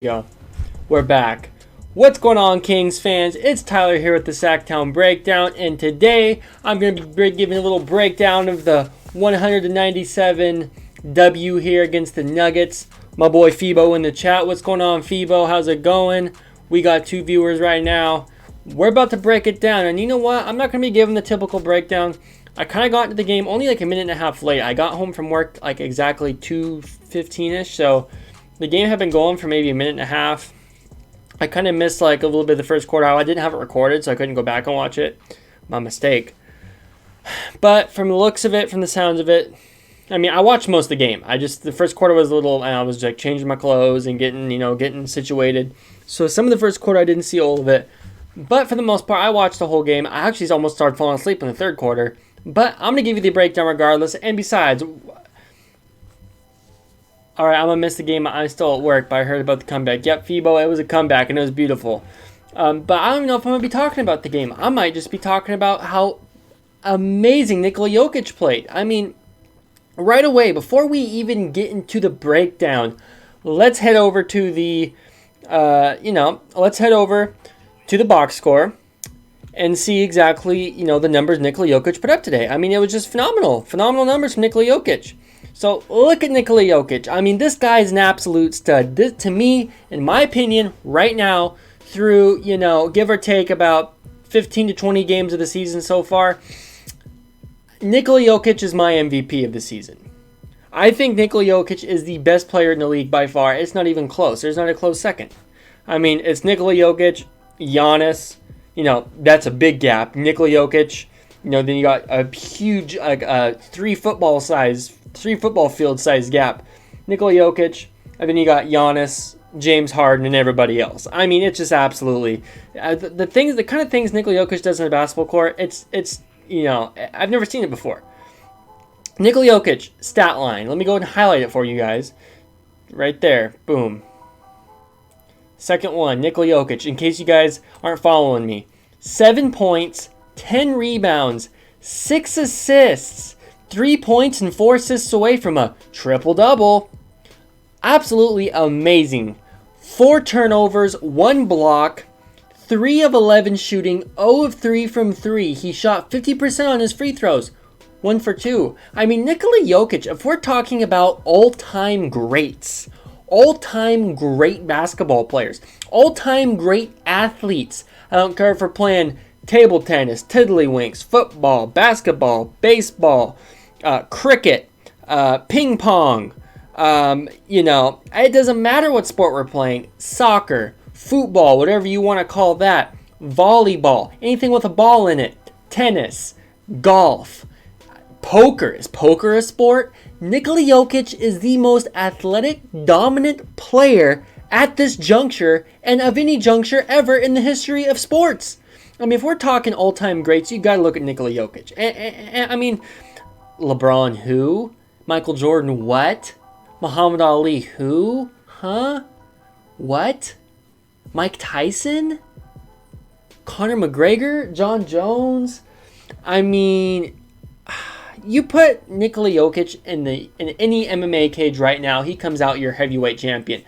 Go. We're back. What's going on, Kings fans? It's Tyler here with the Sacktown Breakdown, and today I'm going to be giving a little breakdown of the 197 W here against the Nuggets. My boy Phoebo in the chat. What's going on, Phoebo? How's it going? We got 2 viewers right now. We're about to break it down, and you know what? I'm not going to be giving the typical breakdown. I kind of got into the game only like a minute and a half late. I got home from work like exactly 2:15ish, so the game had been going for maybe a minute and a half. I kind of missed like a little bit of the first quarter. I didn't have it recorded, so I couldn't go back and watch it. My mistake. But from the looks of it, from the sounds of it, I mean, I watched most of the game. The first quarter was a little, and I was like changing my clothes and getting situated. So some of the first quarter I didn't see all of it. But for the most part, I watched the whole game. I actually almost started falling asleep in the third quarter. But I'm going to give you the breakdown regardless. And besides, all right, I'm going to miss the game. I'm still at work, but I heard about the comeback. Yep, Phoebo, it was a comeback, and it was beautiful. But I don't even know if I'm going to be talking about the game. I might just be talking about how amazing Nikola Jokic played. I mean, right away, before we even get into the breakdown, let's head over to the, let's head over to the box score and see exactly, the numbers Nikola Jokic put up today. I mean, it was just phenomenal. Phenomenal numbers from Nikola Jokic. So look at Nikola Jokic. I mean, this guy's an absolute stud. This, to me, in my opinion, right now, through, give or take about 15 to 20 games of the season so far, Nikola Jokic is my MVP of the season. I think Nikola Jokic is the best player in the league by far. It's not even close. There's not a close second. I mean, it's Nikola Jokic, Giannis. That's a big gap. Nikola Jokic, then you got a huge, three football field size gap. Nikola Jokic, and then you got Giannis, James Harden, and everybody else. I mean, it's just absolutely the kind of things Nikola Jokic does in a basketball court. It's I've never seen it before. Nikola Jokic stat line. Let me go and highlight it for you guys. Right there, boom. Second one, Nikola Jokic. In case you guys aren't following me, 7 points, 10 rebounds, 6 assists. 3 points and 4 assists away from a triple-double. Absolutely amazing. 4 turnovers, 1 block, 3 of 11 shooting, 0 of 3 from 3. He shot 50% on his free throws, 1 for 2. I mean, Nikola Jokic, if we're talking about all-time greats, all-time great basketball players, all-time great athletes, I don't care if we're playing table tennis, tiddlywinks, football, basketball, baseball, cricket, ping pong, it doesn't matter what sport we're playing, soccer, football, whatever you want to call that, volleyball, anything with a ball in it, tennis, golf, poker. Is poker a sport? Nikola Jokic is the most athletic, dominant player at this juncture and of any juncture ever in the history of sports. I mean, if we're talking all-time greats, you got to look at Nikola Jokic. And I mean, LeBron, who? Michael Jordan, what? Muhammad Ali, who? Huh? What? Mike Tyson? Conor McGregor? John Jones? I mean, you put Nikola Jokic in any MMA cage right now, he comes out your heavyweight champion.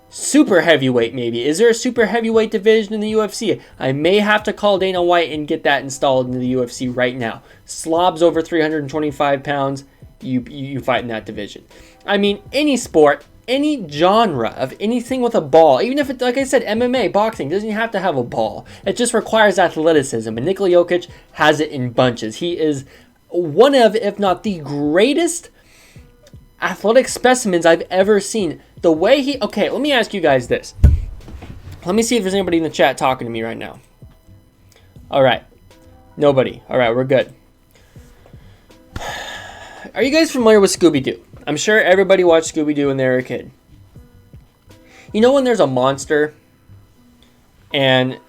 Super heavyweight, maybe. Is there a super heavyweight division in the UFC? I may have to call Dana White and get that installed into the UFC right now. Slobs over 325 pounds, you fight in that division. I mean, any sport, any genre of anything with a ball, even if it's, like I said, MMA, boxing, doesn't have to have a ball. It just requires athleticism, and Nikola Jokic has it in bunches. He is one of, if not the greatest athletic specimens I've ever seen. The way okay, let me ask you guys this. Let me see if there's anybody in the chat talking to me right now. All right. Nobody. All right, we're good. Are you guys familiar with Scooby-Doo? I'm sure everybody watched Scooby-Doo when they were a kid. You know when there's a monster and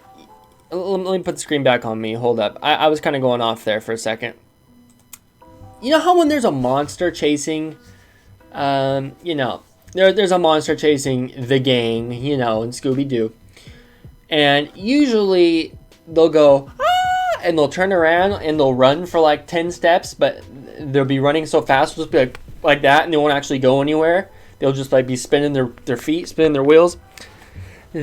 let me put the screen back on me. Hold up. I was kind of going off there for a second. You know how when there's a monster chasing, there's a monster chasing the gang, in Scooby-Doo. And usually they'll go, ah, and they'll turn around and they'll run for like 10 steps, but they'll be running so fast, they'll just be like that, and they won't actually go anywhere. They'll just like be spinning their feet, spinning their wheels.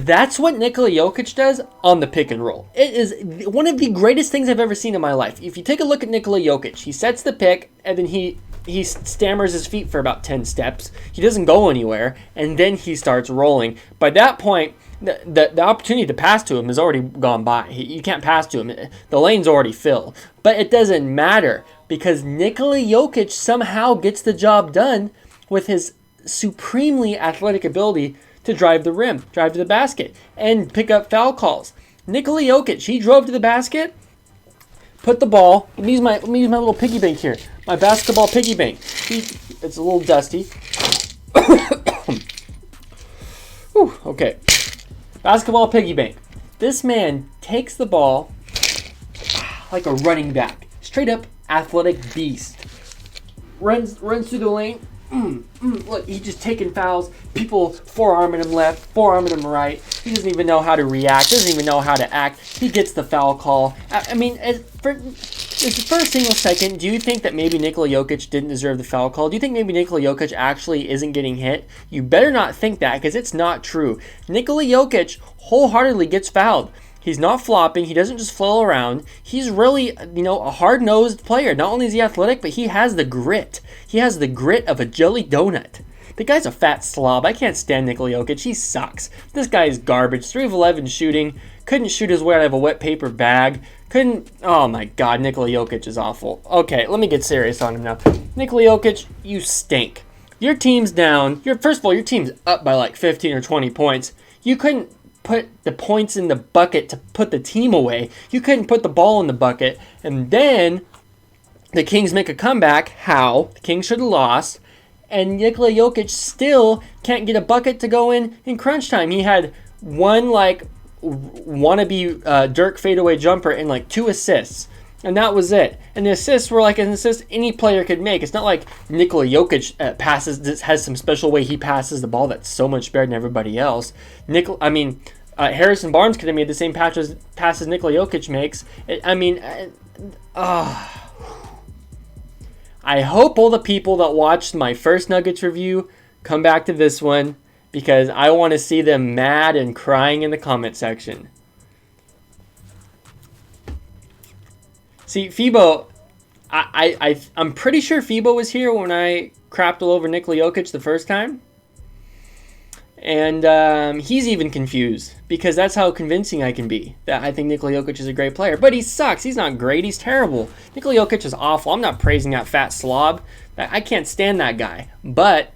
That's what Nikola Jokic does on the pick and roll. It is one of the greatest things I've ever seen in my life. If you take a look at Nikola Jokic, he sets the pick, and then he stammers his feet for about 10 steps. He doesn't go anywhere, and then he starts rolling. By that point, the opportunity to pass to him has already gone by. You can't pass to him. The lane's already filled. But it doesn't matter because Nikola Jokic somehow gets the job done with his supremely athletic ability to drive the rim, drive to the basket, and pick up foul calls. Nikola Jokic, he drove to the basket, put the ball. Let me use my little piggy bank here. My basketball piggy bank. It's a little dusty. Whew, okay. Basketball piggy bank. This man takes the ball like a running back. Straight up athletic beast. Runs through the lane. Look, he's just taking fouls. People forearming him left, forearming him right. He doesn't even know how to react. Doesn't even know how to act. He gets the foul call. I mean, for a single second, do you think that maybe Nikola Jokic didn't deserve the foul call? Do you think maybe Nikola Jokic actually isn't getting hit? You better not think that because it's not true. Nikola Jokic wholeheartedly gets fouled. He's not flopping. He doesn't just flail around. He's really, a hard-nosed player. Not only is he athletic, but he has the grit. He has the grit of a jelly donut. The guy's a fat slob. I can't stand Nikola Jokic. He sucks. This guy is garbage. 3 of 11 shooting. Couldn't shoot his way out of a wet paper bag. Oh my God, Nikola Jokic is awful. Okay, let me get serious on him now. Nikola Jokic, you stink. Your team's down. First of all, your team's up by like 15 or 20 points. You couldn't put the points in the bucket to put the team away. You couldn't put the ball in the bucket. And then the Kings make a comeback. How? The Kings should have lost. And Nikola Jokic still can't get a bucket to go in crunch time. He had one wannabe Dirk fadeaway jumper and 2 assists. And that was it. And the assists were like an assist any player could make. It's not like Nikola Jokic has some special way he passes the ball that's so much better than everybody else. Harrison Barnes could have made the same passes Nikola Jokic makes. I hope all the people that watched my first Nuggets review come back to this one because I want to see them mad and crying in the comment section. See, Fibo, I'm pretty sure Fibo was here when I crapped all over Nikola Jokic the first time. And he's even confused because that's how convincing I can be that I think Nikola Jokic is a great player. But he sucks. He's not great. He's terrible. Nikola Jokic is awful. I'm not praising that fat slob. I can't stand that guy. But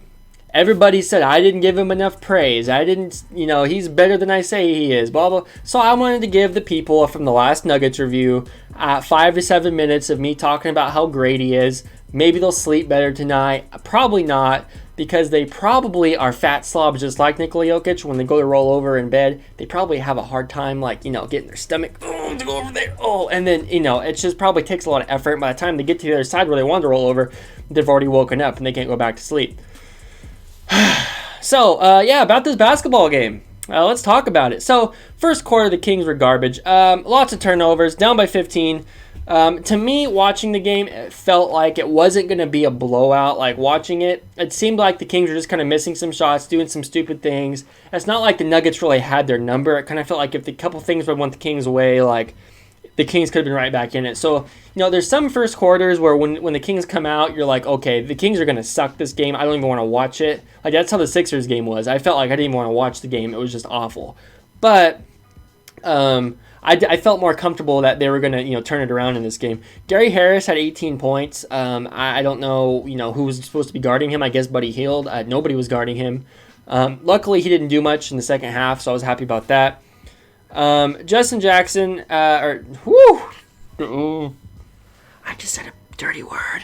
everybody said I didn't give him enough praise. I didn't, he's better than I say he is, blah, blah. So I wanted to give the people from the last Nuggets review 5 to 7 minutes of me talking about how great he is. Maybe they'll sleep better tonight. Probably not, because they probably are fat slobs just like Nikola Jokic. When they go to roll over in bed, they probably have a hard time, getting their stomach to go over there. And then, it just probably takes a lot of effort. By the time they get to the other side where they want to roll over, they've already woken up and they can't go back to sleep. So, about this basketball game. Let's talk about it. So, first quarter, the Kings were garbage. Lots of turnovers, down by 15. To me, watching the game, it felt like it wasn't going to be a blowout. Watching it, it seemed like the Kings were just kind of missing some shots, doing some stupid things. It's not like the Nuggets really had their number. It kind of felt like if the couple things would went the Kings' way, the Kings could have been right back in it. So, there's some first quarters where when the Kings come out, you're like, okay, the Kings are going to suck this game. I don't even want to watch it. That's how the Sixers game was. I felt like I didn't even want to watch the game. It was just awful. But I felt more comfortable that they were going to, turn it around in this game. Gary Harris had 18 points. I don't know, who was supposed to be guarding him. I guess Buddy Hield. Nobody was guarding him. Luckily, he didn't do much in the second half, so I was happy about that. Justin Jackson, I just said a dirty word.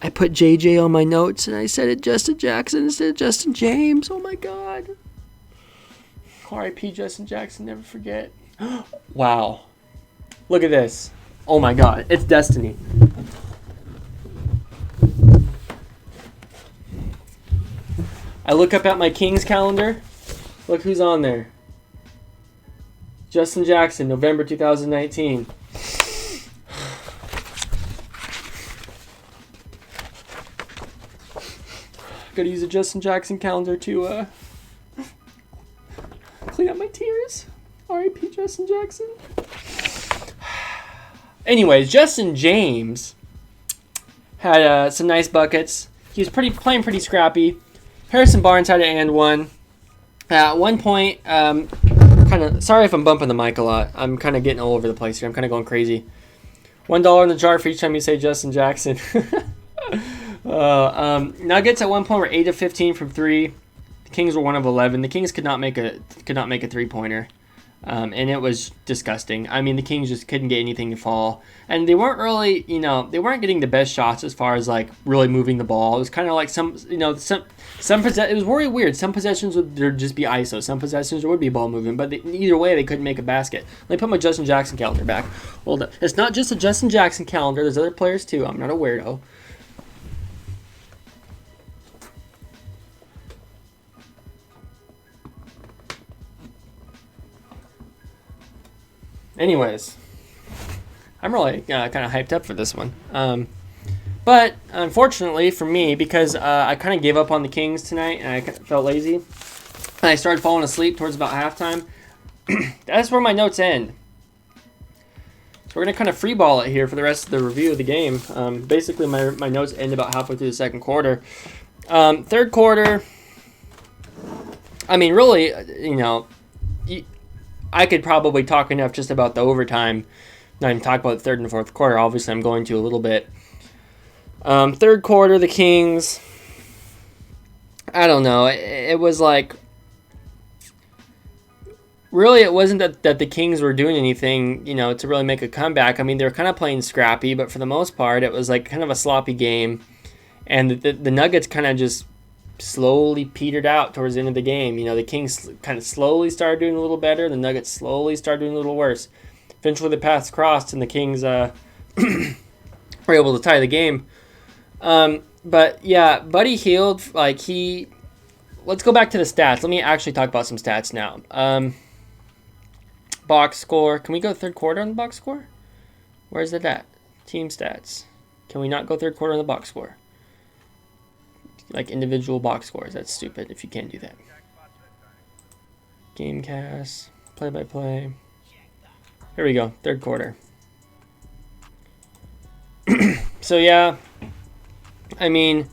I put JJ on my notes and I said it Justin Jackson instead of Justin James. Oh my God. R.I.P. Justin Jackson, never forget. Wow. Look at this. Oh my God, it's destiny. I look up at my Kings calendar. Look who's on there. Justin Jackson, November 2019. Gotta use a Justin Jackson calendar to clean up my tears. R.I.P. Justin Jackson. Anyways, Justin James had some nice buckets. He was playing pretty scrappy. Harrison Barnes had an and one. At one point, kind of sorry if I'm bumping the mic a lot. I'm kind of getting all over the place here. I'm kind of going crazy. $1 in the jar for each time you say Justin Jackson. Nuggets at one point were 8 of 15 from three. The Kings were 1 of 11. The Kings could not make a 3-pointer. And it was disgusting. I mean, the Kings just couldn't get anything to fall. And they weren't really, they weren't getting the best shots as far as, like, really moving the ball. It was kind of like it was very weird. Some possessions would just be ISO. Some possessions there would be ball movement. But either way, they couldn't make a basket. Let me put my Justin Jackson calendar back. Hold up. It's not just a Justin Jackson calendar. There's other players, too. I'm not a weirdo. Anyways, I'm really kind of hyped up for this one. But unfortunately for me, because I kind of gave up on the Kings tonight and I felt lazy, and I started falling asleep towards about halftime, that's where my notes end. So we're going to kind of freeball it here for the rest of the review of the game. Basically, my notes end about halfway through the second quarter. Third quarter, I mean, really, I could probably talk enough just about the overtime, not even talk about the third and fourth quarter. Obviously, I'm going to a little bit. Third quarter, the Kings, I don't know. It was like, really, it wasn't that the Kings were doing anything, to really make a comeback. I mean, they were kind of playing scrappy, but for the most part, it was like kind of a sloppy game. And the Nuggets kind of just slowly petered out towards the end of the game. The Kings kind of slowly started doing a little better. The Nuggets slowly started doing a little worse. Eventually, the paths crossed, and the Kings were able to tie the game. But yeah, Buddy Hield, let's go back to the stats. Let me actually talk about some stats now. Box score. Can we go third quarter on the box score? Where's it at? Team stats. Can we not go third quarter on the box score? Like individual box scores. That's stupid if you can't do that. Gamecast. Play-by-play. Here we go. Third quarter. So, yeah. I mean,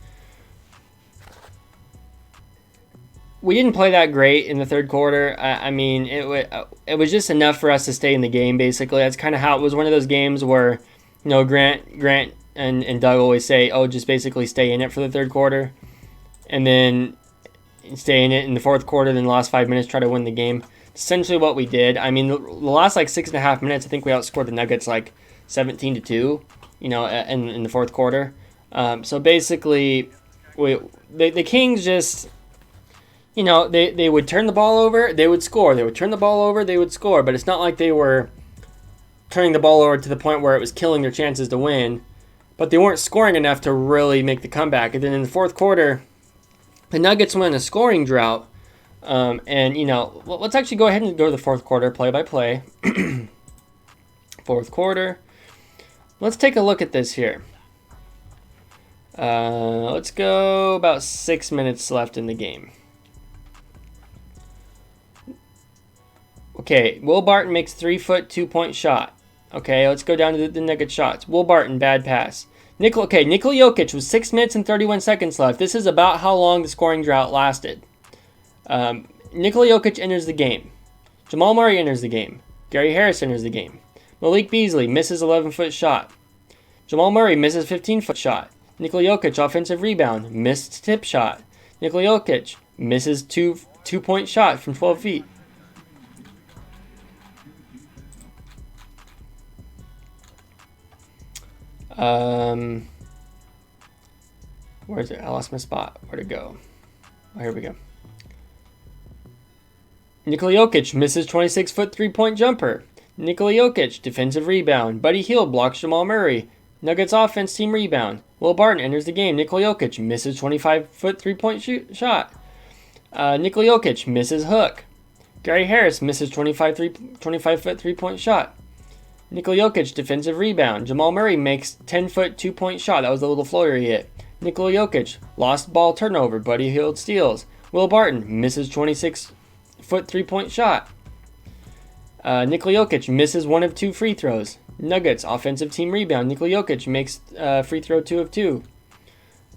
we didn't play that great in the third quarter. I mean, it was just enough for us to stay in the game, basically. That's kind of how it was. One of those games where, Grant and Doug always say, just basically stay in it for the third quarter. And then stay in it in the fourth quarter, then the last 5 minutes, try to win the game. Essentially what we did. I mean, the last 6.5 minutes, I think we outscored the Nuggets 17-2, in the fourth quarter. So basically, the Kings just, they would turn the ball over, they would score. They would turn the ball over, they would score. But it's not like they were turning the ball over to the point where it was killing their chances to win. But they weren't scoring enough to really make the comeback. And then in the fourth quarter, the Nuggets went on a scoring drought. Let's actually go ahead and go to the fourth quarter, play-by-play. Fourth quarter. Let's take a look at this here. Let's go about 6 minutes left in the game. Okay, Will Barton makes 3-foot, 2-point shot. Okay, let's go down to the Nugget shots. Will Barton, bad pass. Nikola Jokic with 6 minutes and 31 seconds left. This is about how long the scoring drought lasted. Nikola Jokic enters the game. Jamal Murray enters the game. Gary Harris enters the game. Malik Beasley misses 11-foot shot. Jamal Murray misses 15-foot shot. Nikola Jokic, offensive rebound, missed tip shot. Nikola Jokic misses two-point shot from 12 feet. Where is it? I lost my spot. Where'd it go? Oh, here we go. Nikola Jokic misses 26-foot three-point jumper. Nikola Jokic, defensive rebound. Buddy Hield blocks Jamal Murray. Nuggets offense, team rebound. Will Barton enters the game. Nikola Jokic misses 25-foot three-point shot. Nikola Jokic misses hook. Gary Harris misses 25-foot three-point shot. Nikola Jokic, defensive rebound. Jamal Murray makes 10-foot two-point shot. That was the little floater he hit. Nikola Jokic, lost ball turnover. Buddy Hield steals. Will Barton misses 26 8-foot three-point shot. Nikola Jokic misses 1 of 2 free throws. Nuggets offensive team rebound. Nikola Jokic makes free throw 2 of 2.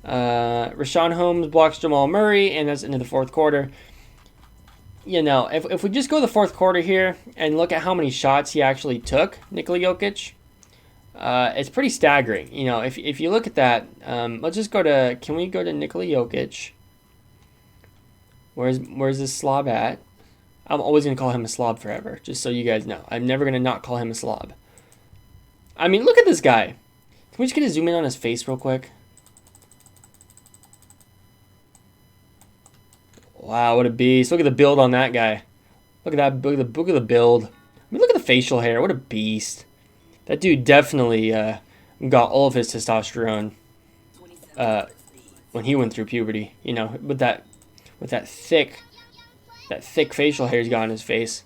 Rashawn Holmes blocks Jamal Murray, and that's into the fourth quarter. You know, if we just go to the fourth quarter here and look at how many shots he actually took, Nikola Jokic, it's pretty staggering. You know, if you look at that, let's just go to, can we go to Nikola Jokic? Where's this slob at? I'm always going to call him a slob forever, just so you guys know. I'm never going to not call him a slob. I mean, look at this guy. Can we just get a zoom in on his face real quick? Wow, what a beast. Look at the build on that guy. Look at that. Look at the build. I mean, look at the facial hair. What a beast. That dude definitely got all of his testosterone when he went through puberty. You know, with that thick facial hair he's got on his face.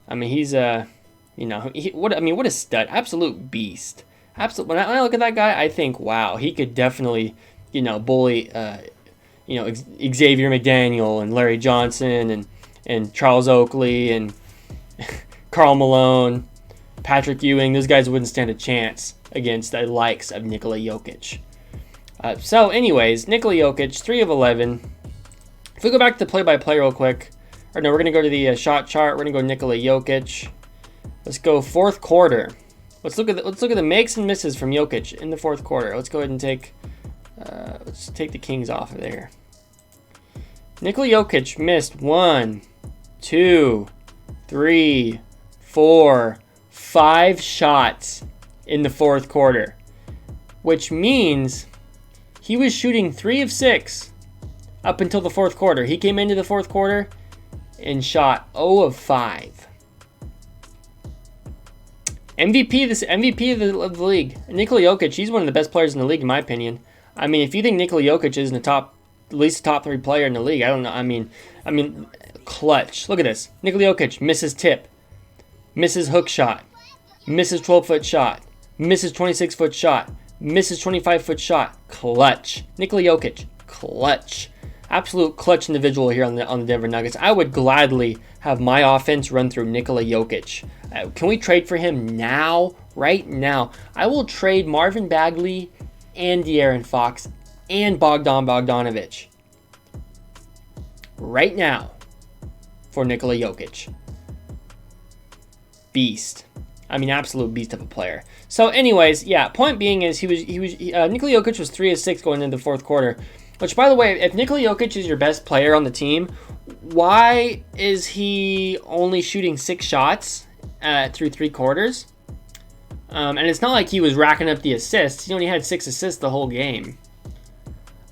I mean, he's you know, what a stud. Absolute beast. Absolute. When I look at that guy, I think, wow, he could definitely, you know, bully you know, Xavier McDaniel and Larry Johnson and Charles Oakley and Karl Malone, Patrick Ewing. Those guys wouldn't stand a chance against the likes of Nikola Jokic. So anyways, Nikola Jokic, 3 of 11. If we go back to the play-by-play real quick, or no, we're going to go to the shot chart. We're going to go Nikola Jokic. Let's go fourth quarter. Let's look at the makes and misses from Jokic in the fourth quarter. Let's go ahead and take let's take the Kings off of there. Nikola Jokic missed 1, 2, 3, 4, 5 shots in the fourth quarter, which means he was shooting 3 of 6 up until the fourth quarter. He came into the fourth quarter and shot 0 of 5. MVP of the league. Nikola Jokic, he's one of the best players in the league, in my opinion. I mean, if you think Nikola Jokic is in the top, at least top 3 player in the league, I don't know. I mean, clutch. Look at this. Nikola Jokic misses tip, misses hook shot, misses 12-foot shot, misses 26-foot shot, misses 25-foot shot. Clutch. Nikola Jokic, clutch. Absolute clutch individual here on the Denver Nuggets. I would gladly have my offense run through Nikola Jokic. Can we trade for him now? Right now. I will trade Marvin Bagley and De'Aaron Fox and Bogdan Bogdanovic right now for Nikola Jokic. Beast. I mean, absolute beast of a player. So anyways, yeah, point being is Nikola Jokic was 3 of 6 going into the fourth quarter. Which, by the way, if Nikola Jokic is your best player on the team, why is he only shooting 6 shots through 3 quarters? And it's not like he was racking up the assists. He only had 6 assists the whole game.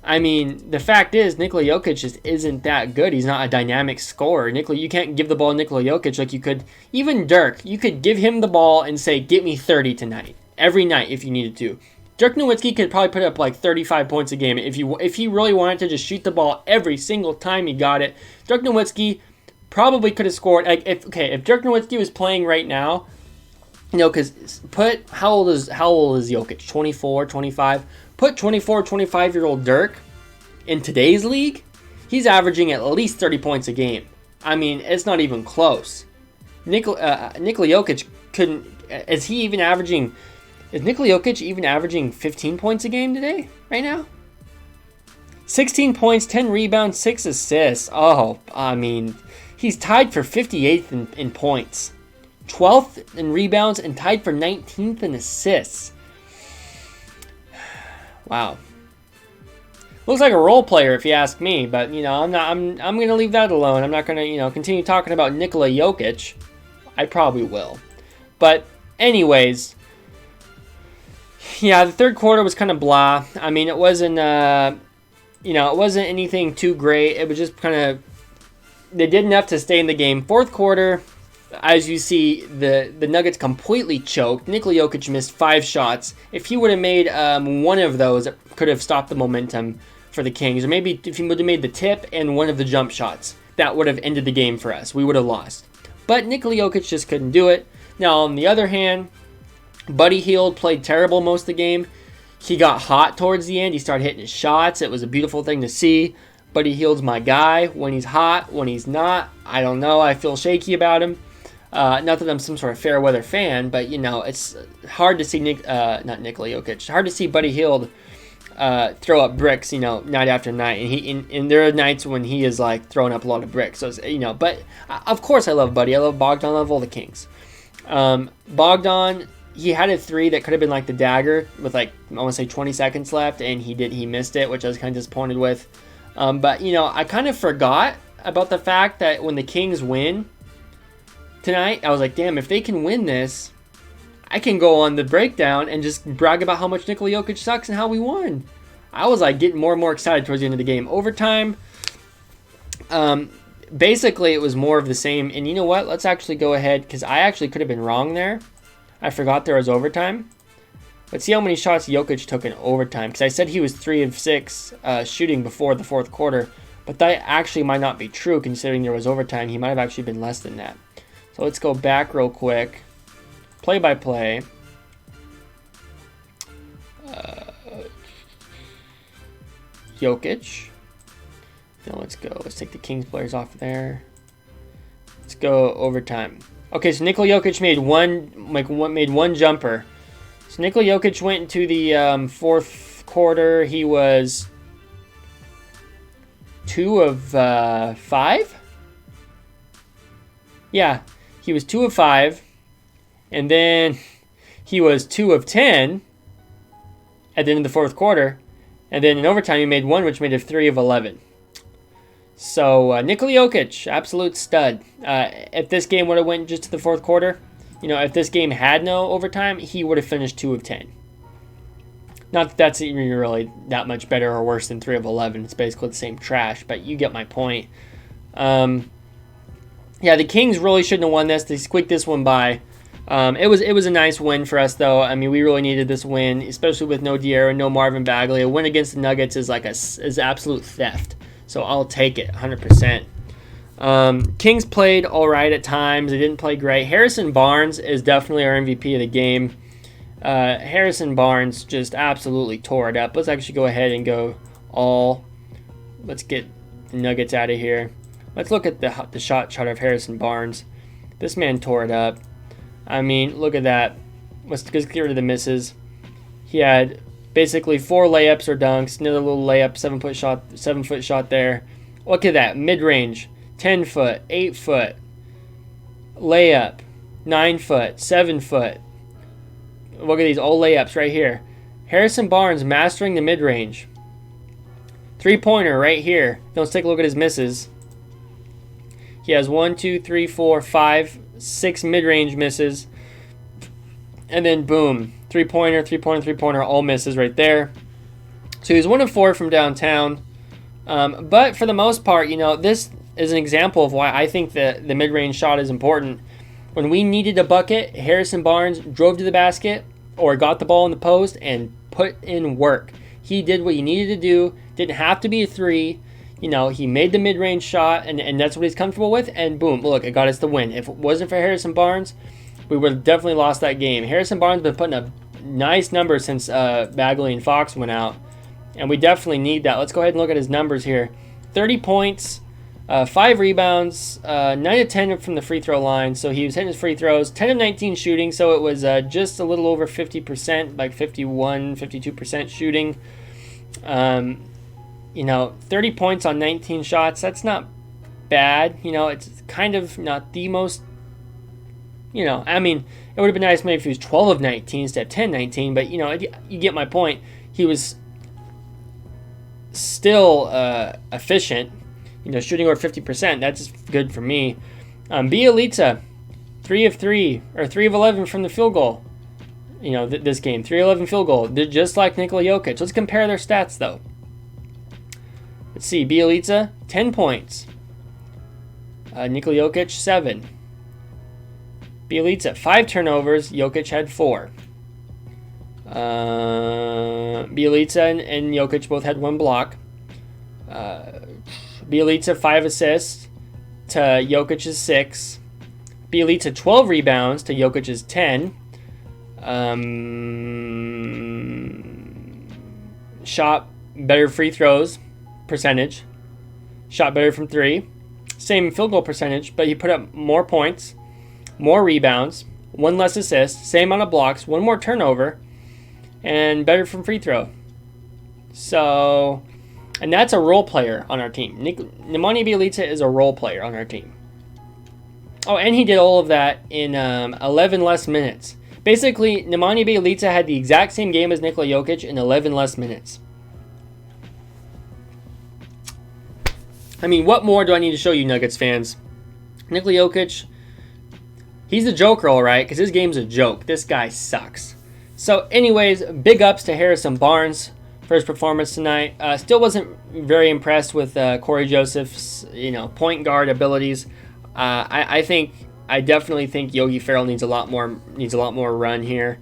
I mean, the fact is, Nikola Jokic just isn't that good. He's not a dynamic scorer. You can't give the ball to Nikola Jokic like you could. Even Dirk, you could give him the ball and say, get me 30 tonight. Every night if you needed to. Dirk Nowitzki could probably put up like 35 points a game if he really wanted to just shoot the ball every single time he got it. Dirk Nowitzki probably could have scored. Like if Dirk Nowitzki was playing right now, you know, because how old is Jokic? 24, 25. Put 24, 25-year-old Dirk in today's league, he's averaging at least 30 points a game. I mean, it's not even close. Nikola Jokic couldn't. Is Nikola Jokic even averaging 15 points a game today, right now? 16 points, 10 rebounds, 6 assists. Oh, I mean, he's tied for 58th in points, 12th in rebounds, and tied for 19th in assists. Wow. Looks like a role player if you ask me, but you know, I'm going to leave that alone. I'm not going to, you know, continue talking about Nikola Jokic. I probably will. But anyways, yeah, the third quarter was kind of blah. I mean, it wasn't, you know, it wasn't anything too great. It was just kind of, they did enough to stay in the game. Fourth quarter, as you see, the Nuggets completely choked. Nikola Jokic missed 5 shots. If he would have made one of those, it could have stopped the momentum for the Kings. Or maybe if he would have made the tip and one of the jump shots, that would have ended the game for us. We would have lost. But Nikola Jokic just couldn't do it. Now, on the other hand, Buddy Hield played terrible most of the game. He got hot towards the end. He started hitting his shots. It was a beautiful thing to see. Buddy Hield's my guy. When he's hot, when he's not, I don't know. I feel shaky about him. Not that I'm some sort of fair weather fan, but it's hard to see not Nikola Jokic. Hard to see Buddy Hield throw up bricks, night after night. And there are nights when he is like throwing up a lot of bricks. So but of course I love Buddy. I love Bogdan. I love all the Kings. Bogdan, he had a three that could have been like the dagger with like I want to say 20 seconds left, and he missed it, which I was kind of disappointed with. But I kind of forgot about the fact that when the Kings win tonight, I was like, damn, if they can win this, I can go on the breakdown and just brag about how much Nikola Jokic sucks and how we won. I was like getting more and more excited towards the end of the game. Overtime, basically it was more of the same. And you know what? Let's actually go ahead, because I actually could have been wrong there. I forgot there was overtime. Let's see how many shots Jokic took in overtime, because I said he was 3 of 6 shooting before the fourth quarter. But that actually might not be true, considering there was overtime. He might have actually been less than that. So let's go back real quick. Play-by-play. Jokic. Now let's go. Let's take the Kings players off of there. Let's go overtime. Okay, so Nikola Jokic made one jumper. So Nikola Jokic went into the fourth quarter. He was 2 of 5. Yeah, he was 2 of 5. And then he was 2 of 10 at the end of the fourth quarter. And then in overtime, he made 1, which made it 3 of 11. So Nikola Jokic, absolute stud. If this game would have went just to the fourth quarter, if this game had no overtime, he would have finished 2 of 10. Not that that's even really that much better or worse than 3 of 11. It's basically the same trash, but you get my point. Yeah, the Kings really shouldn't have won this. They squeaked this one by. It was a nice win for us, though. I mean, we really needed this win, especially with no De'Aaron, no Marvin Bagley. A win against the Nuggets is is absolute theft. So I'll take it 100%. Kings played all right at times. They didn't play great. Harrison Barnes is definitely our MVP of the game. Harrison Barnes just absolutely tore it up. Let's actually go ahead and go all. Let's get the Nuggets out of here. Let's look at the shot chart of Harrison Barnes. This man tore it up. I mean, look at that. Let's get rid of the misses. He had basically 4 layups or dunks, another little layup, 7-foot shot there. Look at that, mid-range, 10-foot, 8-foot, layup, 9-foot, 7-foot. Look at these old layups right here. Harrison Barnes mastering the mid-range. 3-pointer right here. Let's take a look at his misses. He has 1, 2, 3, 4, 5, 6 mid-range misses. And then boom, 3-pointer, 3-pointer, 3-pointer, all misses right there. So he's 1 of 4 from downtown. But for the most part, this is an example of why I think the mid-range shot is important. When we needed a bucket, Harrison Barnes drove to the basket or got the ball in the post and put in work. He did what he needed to do. Didn't have to be a 3. He made the mid-range shot, and that's what he's comfortable with. And boom, look, it got us the win. If it wasn't for Harrison Barnes, we would have definitely lost that game. Harrison Barnes has been putting up nice numbers since Bagley and Fox went out, and we definitely need that. Let's go ahead and look at his numbers here. 30 points, 5 rebounds, 9 of 10 from the free throw line. So he was hitting his free throws, 10 of 19 shooting, so it was just a little over 50%, like 51, 52% shooting. 30 points on 19 shots, that's not bad. It's kind of not the most, I mean, it would have been nice maybe if he was 12 of 19 instead of 10, 19, but, you get my point. He was still efficient, shooting over 50%. That's good for me. Bielitsa, 3 of 3, or 3 of 11 from the field goal. This game, 3 of 11 field goal. They're just like Nikola Jokic. Let's compare their stats, though. Let's see, Bielitsa, 10 points. Nikola Jokic, 7. Bielitsa, 5 turnovers. Jokic had 4. Bielitsa and Jokic both had 1 block. Bielitsa, 5 assists to Jokic's 6. Bielitsa, 12 rebounds to Jokic's 10. Shot better free throws percentage shot better from 3. Same field goal percentage, but he put up more points, more rebounds, 1 less assist, same amount of blocks, 1 more turnover, and better from free throw. So, and that's a role player on our team. Nemanja Bjelica is a role player on our team. Oh, and he did all of that in 11 less minutes. Basically, Nemanja Bjelica had the exact same game as Nikola Jokic in 11 less minutes. I mean, what more do I need to show you, Nuggets fans? Nikola Jokic, he's the Joker, all right, because his game's a joke. This guy sucks. So, anyways, big ups to Harrison Barnes for his performance tonight. Still wasn't very impressed with Corey Joseph's, point guard abilities. I definitely think Yogi Ferrell needs a lot more run here.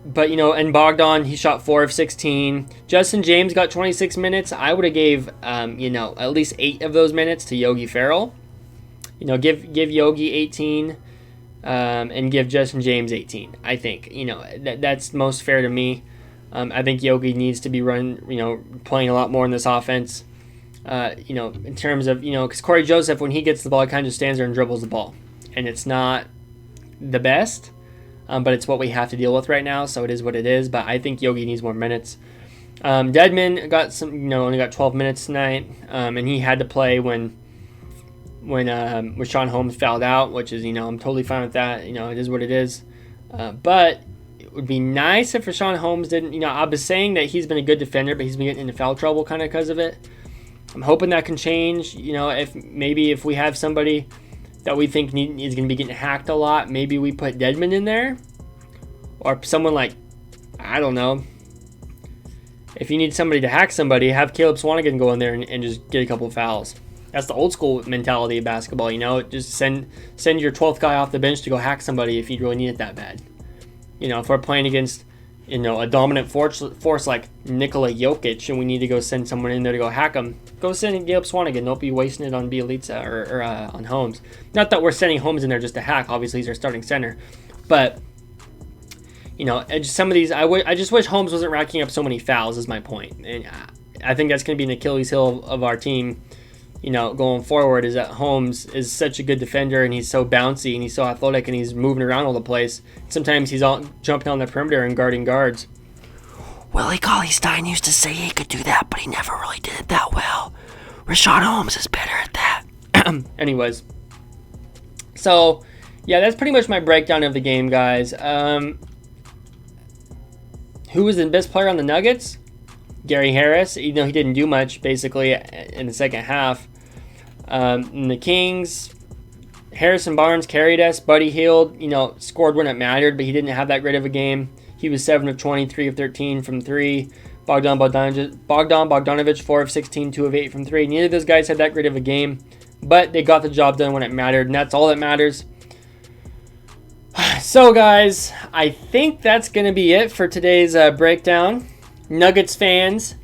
But, and Bogdan, he shot 4 of 16. Justin James got 26 minutes. I would have gave, at least 8 of those minutes to Yogi Ferrell. Give Yogi 18 and give Justin James 18. I think, that's most fair to me. I think Yogi needs to be playing a lot more in this offense. In terms of, because Corey Joseph, when he gets the ball, he kind of just stands there and dribbles the ball. And it's not the best. But it's what we have to deal with right now, so it is what it is. But I think Yogi needs more minutes. Dedmon got only got 12 minutes tonight, and he had to play when Rashawn Holmes fouled out, which is I'm totally fine with that. It is what it is. But it would be nice if Rashawn Holmes didn't. I was saying that he's been a good defender, but he's been getting into foul trouble kind of because of it. I'm hoping that can change. If we have somebody that we think is going to be getting hacked a lot, maybe we put Dedmon in there. Or someone like, I don't know. If you need somebody to hack somebody, have Caleb Swanigan go in there and just get a couple of fouls. That's the old school mentality of basketball, Just send your 12th guy off the bench to go hack somebody if you really need it that bad. If we're playing against, a dominant force like Nikola Jokic and we need to go send someone in there to go hack them, go send Caleb Swanigan. Don't be wasting it on Bjelica or on Holmes. Not that we're sending Holmes in there just to hack. Obviously, he's our starting center. But, some of these, I just wish Holmes wasn't racking up so many fouls is my point. And I think that's going to be an Achilles heel of our team, going forward, is that Holmes is such a good defender and he's so bouncy and he's so athletic and he's moving around all the place. Sometimes he's all jumping on the perimeter and guarding guards. Willie Cauley-Stein used to say he could do that, but he never really did it that well. Rashawn Holmes is better at that. Anyways. So, yeah, that's pretty much my breakdown of the game, guys. Who was the best player on the Nuggets? Gary Harris, even though he didn't do much, basically, in the second half. In the Kings, Harrison Barnes carried us. Buddy Hield, scored when it mattered, but he didn't have that great of a game. He was 7 of 20, 3 of 13 from 3. Bogdan Bogdanovic, 4 of 16, 2 of 8 from 3. Neither of those guys had that great of a game, but they got the job done when it mattered, and that's all that matters. So, guys, I think that's going to be it for today's breakdown. Nuggets fans,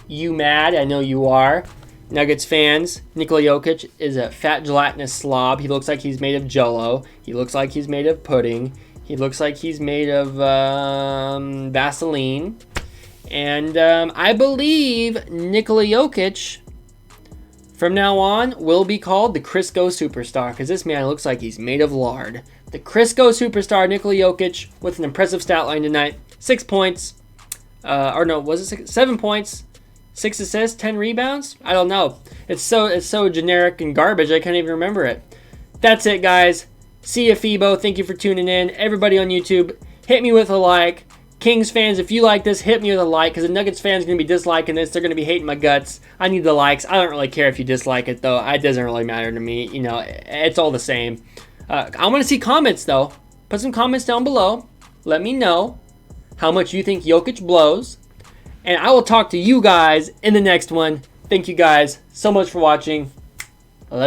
you mad? I know you are. Nuggets fans, Nikola Jokic is a fat gelatinous slob. He looks like he's made of Jell-O. He looks like he's made of pudding. He looks like he's made of Vaseline. And I believe Nikola Jokic, from now on, will be called the Crisco Superstar, because this man looks like he's made of lard. The Crisco Superstar, Nikola Jokic, with an impressive stat line tonight. 6 points. 7 points, 6 assists, 10 rebounds? I don't know. It's so generic and garbage, I can't even remember it. That's it, guys. See ya, Phoebo. Thank you for tuning in. Everybody on YouTube, hit me with a like. Kings fans, if you like this, hit me with a like, because the Nuggets fans are going to be disliking this. They're going to be hating my guts. I need the likes. I don't really care if you dislike it, though. It doesn't really matter to me. It's all the same. I want to see comments, though. Put some comments down below. Let me know how much you think Jokic blows. And I will talk to you guys in the next one. Thank you guys so much for watching.